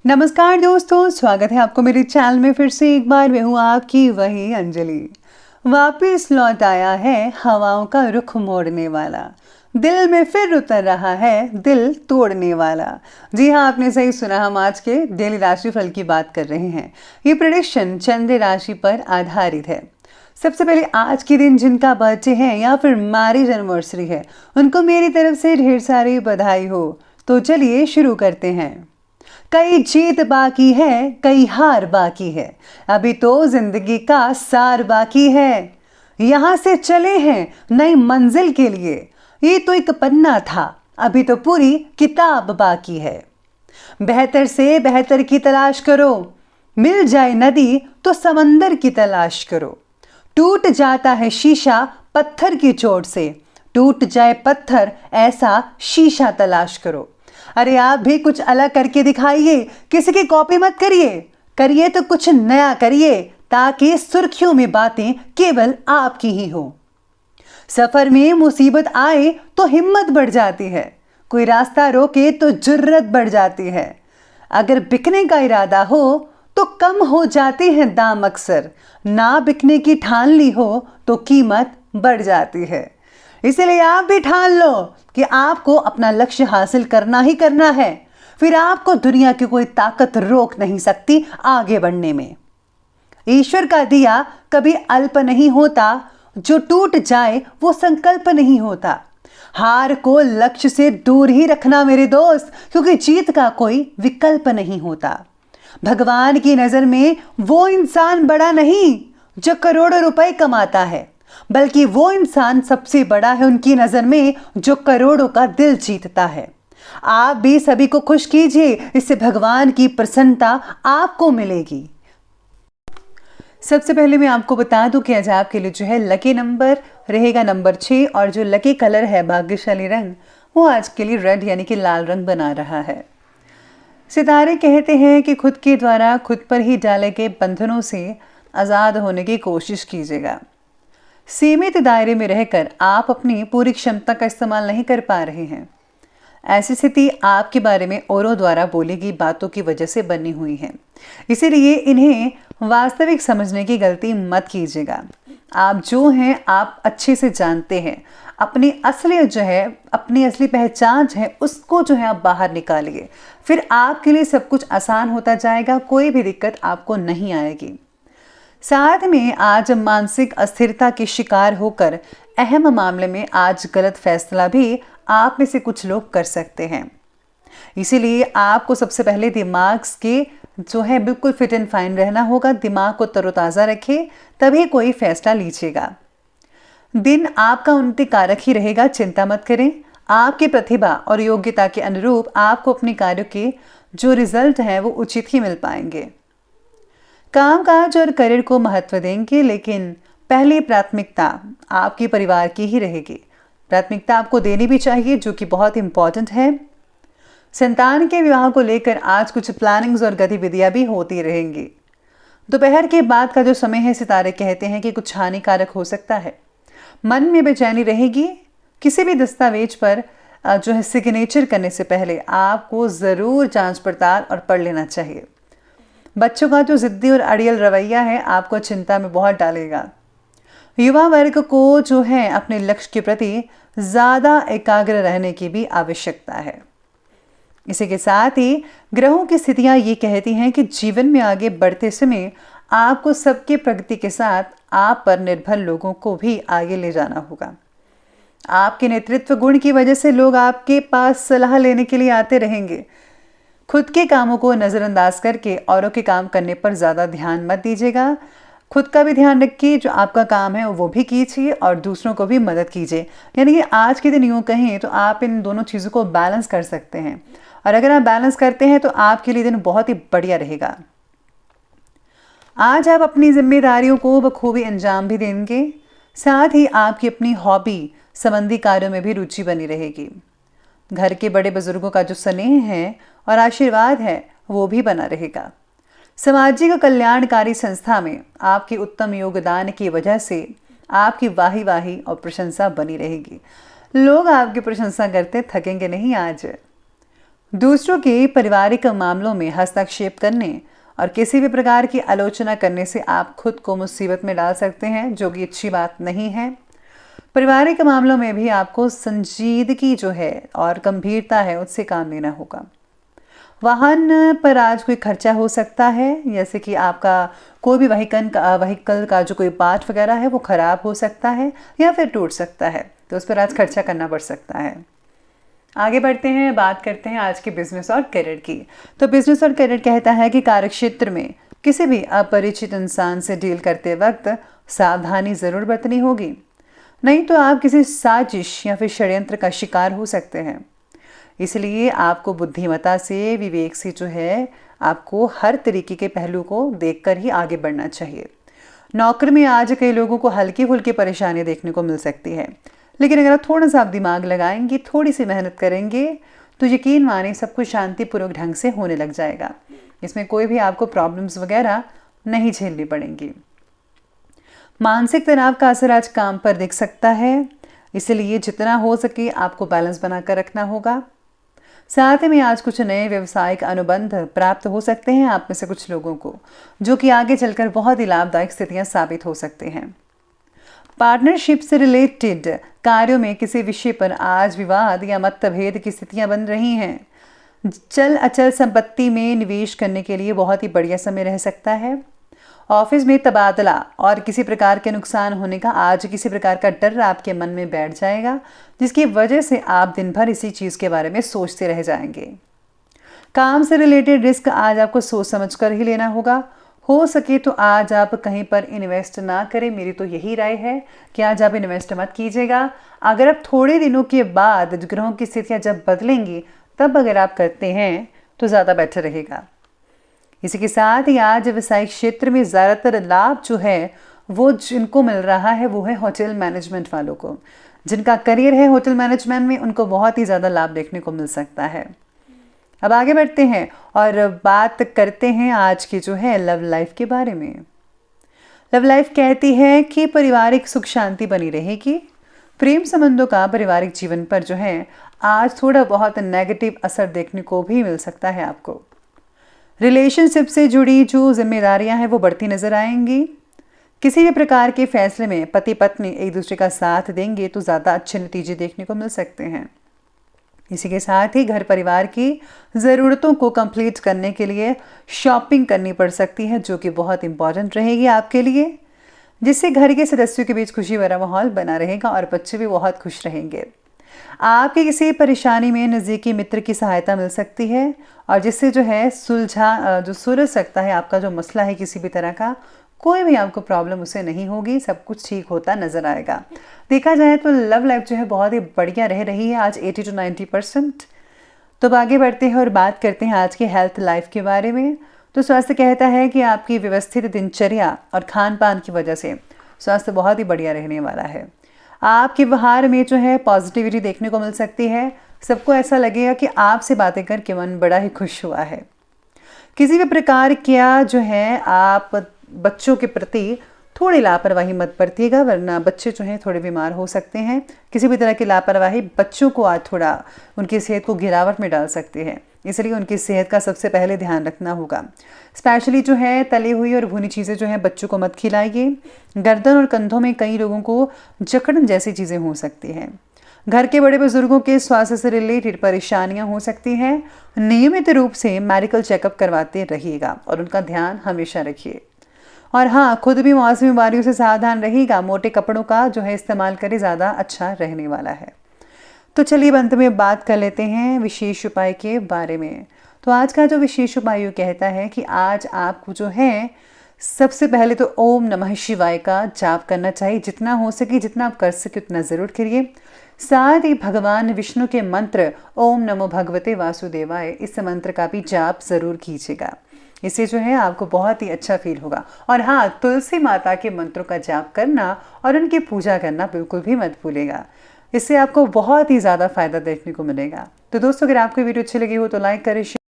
नमस्कार दोस्तों, स्वागत है आपको मेरे चैनल में। फिर से एक बार मैं हूँ आपकी वही अंजलि। वापिस लौट आया है हवाओं का रुख मोड़ने वाला, दिल में फिर उतर रहा है दिल तोड़ने वाला। जी हाँ, आपने सही सुना, हम आज के डेली राशिफल की बात कर रहे हैं। ये प्रेडिक्शन चंद्र राशि पर आधारित है। सबसे पहले आज के दिन जिनका बर्थडे है या फिर मैरिज एनिवर्सरी है, उनको मेरी तरफ से ढेर सारी बधाई हो। तो चलिए शुरू करते हैं। कई जीत बाकी है, कई हार बाकी है, अभी तो जिंदगी का सार बाकी है। यहां से चले हैं नई मंजिल के लिए, ये तो एक पन्ना था, अभी तो पूरी किताब बाकी है। बेहतर से बेहतर की तलाश करो, मिल जाए नदी तो समंदर की तलाश करो। टूट जाता है शीशा पत्थर की चोट से, टूट जाए पत्थर ऐसा शीशा तलाश करो। अरे आप भी कुछ अलग करके दिखाइए, किसी की कॉपी मत करिए, करिए तो कुछ नया करिए, ताकि सुर्खियों में बातें केवल आपकी ही हो। सफर में मुसीबत आए तो हिम्मत बढ़ जाती है, कोई रास्ता रोके तो जुर्रत बढ़ जाती है। अगर बिकने का इरादा हो तो कम हो जाती है दाम अक्सर, ना बिकने की ठान ली हो तो कीमत बढ़ जाती है। इसलिए आप भी ठान लो कि आपको अपना लक्ष्य हासिल करना ही करना है, फिर आपको दुनिया की कोई ताकत रोक नहीं सकती आगे बढ़ने में। ईश्वर का दिया कभी अल्प नहीं होता, जो टूट जाए वो संकल्प नहीं होता। हार को लक्ष्य से दूर ही रखना मेरे दोस्त, क्योंकि जीत का कोई विकल्प नहीं होता। भगवान की नजर में वो इंसान बड़ा नहीं जो करोड़ों रुपए कमाता है, बल्कि वो इंसान सबसे बड़ा है उनकी नजर में जो करोड़ों का दिल जीतता है। आप भी सभी को खुश कीजिए, इससे भगवान की प्रसन्नता आपको मिलेगी। सबसे पहले मैं आपको बता दूं कि आज आपके लिए जो है लकी नंबर रहेगा नंबर 6, और जो लकी कलर है भाग्यशाली रंग वो आज के लिए रेड यानी कि लाल रंग बना रहा है। सितारे कहते हैं कि खुद के द्वारा खुद पर ही डाले गए बंधनों से आज़ाद होने की कोशिश कीजिएगा। सीमित दायरे में रहकर आप अपनी पूरी क्षमता का इस्तेमाल नहीं कर पा रहे हैं। ऐसी स्थिति आपके बारे में औरों द्वारा बोली गई बातों की वजह से बनी हुई है, इसीलिए इन्हें वास्तविक समझने की गलती मत कीजिएगा। आप जो हैं आप अच्छे से जानते हैं, अपनी असलियत जो है, अपनी असली पहचान जो है उसको जो है आप बाहर निकालिए, फिर आपके लिए सब कुछ आसान होता जाएगा, कोई भी दिक्कत आपको नहीं आएगी। साथ में आज मानसिक अस्थिरता के शिकार होकर अहम मामले में आज गलत फैसला भी आप में से कुछ लोग कर सकते हैं। इसीलिए आपको सबसे पहले दिमाग के जो है बिल्कुल फिट एंड फाइन रहना होगा, दिमाग को तरोताज़ा रखें, तभी कोई फैसला लीजिएगा। दिन आपका उन्नति कारक ही रहेगा, चिंता मत करें। आपकी प्रतिभा और योग्यता के अनुरूप आपको अपने कार्यों के जो रिजल्ट हैं वो उचित ही मिल पाएंगे। कामकाज और करियर को महत्व देंगे, लेकिन पहली प्राथमिकता आपके परिवार की ही रहेगी। प्राथमिकता आपको देनी भी चाहिए, जो कि बहुत इंपॉर्टेंट है। संतान के विवाह को लेकर आज कुछ प्लानिंग्स और गतिविधियां भी होती रहेंगी। दोपहर के बाद का जो समय है, सितारे कहते हैं कि कुछ हानिकारक हो सकता है। मन में बेचैनी रहेगी। किसी भी दस्तावेज पर जो है सिग्नेचर करने से पहले आपको ज़रूर जांच पड़ताल और पढ़ लेना चाहिए। बच्चों का जो जिद्दी और अड़ियल रवैया है आपको चिंता में बहुत डालेगा। युवा वर्ग को जो है अपने लक्ष्य के प्रति ज़्यादा एकाग्र रहने की भी आवश्यकता है। इसी के साथ ही ग्रहों की स्थितियां ये कहती हैं कि जीवन में आगे बढ़ते समय आपको सबके प्रगति के साथ आप पर निर्भर लोगों को भी आगे ले जाना होगा। आपके नेतृत्व गुण की वजह से लोग आपके पास सलाह लेने के लिए आते रहेंगे। खुद के कामों को नज़रअंदाज करके औरों के काम करने पर ज़्यादा ध्यान मत दीजिएगा। खुद का भी ध्यान रखिए, जो आपका काम है वो भी कीजिए और दूसरों को भी मदद कीजिए। यानी कि आज के दिन यूँ कहें तो आप इन दोनों चीज़ों को बैलेंस कर सकते हैं, और अगर आप बैलेंस करते हैं तो आपके लिए दिन बहुत ही बढ़िया रहेगा। आज आप अपनी जिम्मेदारियों को बखूबी अंजाम भी देंगे, साथ ही आपकी अपनी हॉबी संबंधी कार्यों में भी रुचि बनी रहेगी। घर के बड़े बुजुर्गों का जो स्नेह है और आशीर्वाद है वो भी बना रहेगा। सामाजिक कल्याणकारी संस्था में आपके उत्तम योगदान की वजह से आपकी वाही वाही और प्रशंसा बनी रहेगी। लोग आपकी प्रशंसा करते थकेंगे नहीं आज। दूसरों के पारिवारिक मामलों में हस्तक्षेप करने और किसी भी प्रकार की आलोचना करने से आप खुद को मुसीबत में डाल सकते हैं, जो कि अच्छी बात नहीं है। पारिवारिक मामलों में भी आपको संजीदगी जो है और गंभीरता है उससे काम लेना होगा। वाहन पर आज कोई खर्चा हो सकता है, जैसे कि आपका कोई भी व्हीकल का जो कोई पार्ट वगैरह है वो ख़राब हो सकता है या फिर टूट सकता है, तो उस पर आज खर्चा करना पड़ सकता है। आगे बढ़ते हैं, बात करते हैं आज के बिजनेस और करियर की। तो बिजनेस और करियर कहता है कि कार्यक्षेत्र में किसी भी अपरिचित इंसान से डील करते वक्त सावधानी ज़रूर बरतनी होगी, नहीं तो आप किसी साजिश या फिर षड्यंत्र का शिकार हो सकते हैं। इसलिए आपको बुद्धिमत्ता से, विवेक से जो है आपको हर तरीके के पहलू को देखकर ही आगे बढ़ना चाहिए। नौकरी में आज कई लोगों को हल्की फुल्की परेशानी देखने को मिल सकती है, लेकिन अगर आप थोड़ा सा आप दिमाग लगाएंगे, थोड़ी सी मेहनत करेंगे, तो यकीन माने सब कुछ शांतिपूर्वक ढंग से होने लग जाएगा। इसमें कोई भी आपको प्रॉब्लम्स वगैरह नहीं झेलनी पड़ेंगी। मानसिक तनाव का असर आज काम पर दिख सकता है, इसलिए जितना हो सके आपको बैलेंस बनाकर रखना होगा। साथ ही में आज कुछ नए व्यवसायिक अनुबंध प्राप्त हो सकते हैं आप में से कुछ लोगों को, जो कि आगे चलकर बहुत ही लाभदायक स्थितियां साबित हो सकते हैं। पार्टनरशिप से रिलेटेड कार्यों में किसी विषय पर आज विवाद या मतभेद की स्थितियां बन रही हैं। चल अचल संपत्ति में निवेश करने के लिए बहुत ही बढ़िया समय रह सकता है। ऑफिस में तबादला और किसी प्रकार के नुकसान होने का आज किसी प्रकार का डर आपके मन में बैठ जाएगा, जिसकी वजह से आप दिन भर इसी चीज़ के बारे में सोचते रह जाएंगे। काम से रिलेटेड रिस्क आज आपको सोच समझ कर ही लेना होगा। हो सके तो आज आप कहीं पर इन्वेस्ट ना करें, मेरी तो यही राय है कि आज आप इन्वेस्ट मत कीजिएगा। अगर आप थोड़े दिनों के बाद ग्रहों की स्थितियाँ जब बदलेंगी तब अगर आप करते हैं तो ज़्यादा बेटर रहेगा। इसी के साथ ही आज व्यवसायिक क्षेत्र में ज़्यादातर लाभ जो है वो जिनको मिल रहा है वो है होटल मैनेजमेंट वालों को। जिनका करियर है होटल मैनेजमेंट में, उनको बहुत ही ज़्यादा लाभ देखने को मिल सकता है। अब आगे बढ़ते हैं और बात करते हैं आज की जो है लव लाइफ के बारे में। लव लाइफ कहती है कि पारिवारिक सुख शांति बनी रहेगी। प्रेम संबंधों का पारिवारिक जीवन पर जो है आज थोड़ा बहुत नेगेटिव असर देखने को भी मिल सकता है आपको। रिलेशनशिप से जुड़ी जो जिम्मेदारियां हैं वो बढ़ती नजर आएंगी। किसी भी प्रकार के फैसले में पति पत्नी एक दूसरे का साथ देंगे तो ज़्यादा अच्छे नतीजे देखने को मिल सकते हैं। इसी के साथ ही घर परिवार की ज़रूरतों को कंप्लीट करने के लिए शॉपिंग करनी पड़ सकती है, जो कि बहुत इंपॉर्टेंट रहेगी आपके लिए, जिससे घर के सदस्यों के बीच खुशी भरा माहौल बना रहेगा और बच्चे भी बहुत खुश रहेंगे। आपकी किसी परेशानी में नज़दीकी मित्र की सहायता मिल सकती है और जिससे जो है सुलझ सकता है आपका जो मसला है किसी भी तरह का, कोई भी आपको प्रॉब्लम उससे नहीं होगी, सब कुछ ठीक होता नज़र आएगा। देखा जाए तो लव लाइफ जो है बहुत ही बढ़िया रह रही है आज 80 to 90%। तो अब आगे बढ़ते हैं और बात करते हैं आज के हेल्थ लाइफ के बारे में। तो स्वास्थ्य कहता है कि आपकी व्यवस्थित दिनचर्या और खान पान की वजह से स्वास्थ्य बहुत ही बढ़िया रहने वाला है। आपके व्यवहार में जो है पॉजिटिविटी देखने को मिल सकती है। सबको ऐसा लगेगा कि आपसे बातें करके मन बड़ा ही खुश हुआ है। किसी भी प्रकार क्या जो है आप बच्चों के प्रति थोड़ी लापरवाही मत बरतिएगा, वरना बच्चे जो हैं थोड़े बीमार हो सकते हैं। किसी भी तरह की लापरवाही बच्चों को आज थोड़ा उनकी सेहत को गिरावट में डाल सकती है, इसलिए उनकी सेहत का सबसे पहले ध्यान रखना होगा। स्पेशली जो है तली हुई और भुनी चीज़ें जो हैं बच्चों को मत खिलाइए। गर्दन और कंधों में कई लोगों को जकड़न जैसी चीज़ें हो सकती हैं। घर के बड़े बुजुर्गों के स्वास्थ्य से रिलेटेड परेशानियां हो सकती हैं। नियमित रूप से मेडिकल चेकअप करवाते रहिएगा और उनका ध्यान हमेशा रखिए। और हाँ, खुद भी मौसमी बीमारियों से सावधान रहिएगा। मोटे कपड़ों का जो है इस्तेमाल करें, ज़्यादा अच्छा रहने वाला है। तो चलिए अंत में बात कर लेते हैं विशेष उपाय के बारे में। तो आज का जो विशेष उपाय कहता है कि आज आपको जो है सबसे पहले तो ओम नमः शिवाय का जाप करना चाहिए। जितना हो सके, जितना आप कर सके उतना ज़रूर करिए। साथ ही भगवान विष्णु के मंत्र ओम नमो भगवते वासुदेवाय, इस मंत्र का भी जाप ज़रूर कीजिएगा। इससे जो है आपको बहुत ही अच्छा फील होगा। और हाँ, तुलसी माता के मंत्रों का जाप करना और उनकी पूजा करना बिल्कुल भी मत भूलेगा। इससे आपको बहुत ही ज़्यादा फायदा देखने को मिलेगा। तो दोस्तों, अगर आपको वीडियो अच्छी लगी हो तो लाइक करें।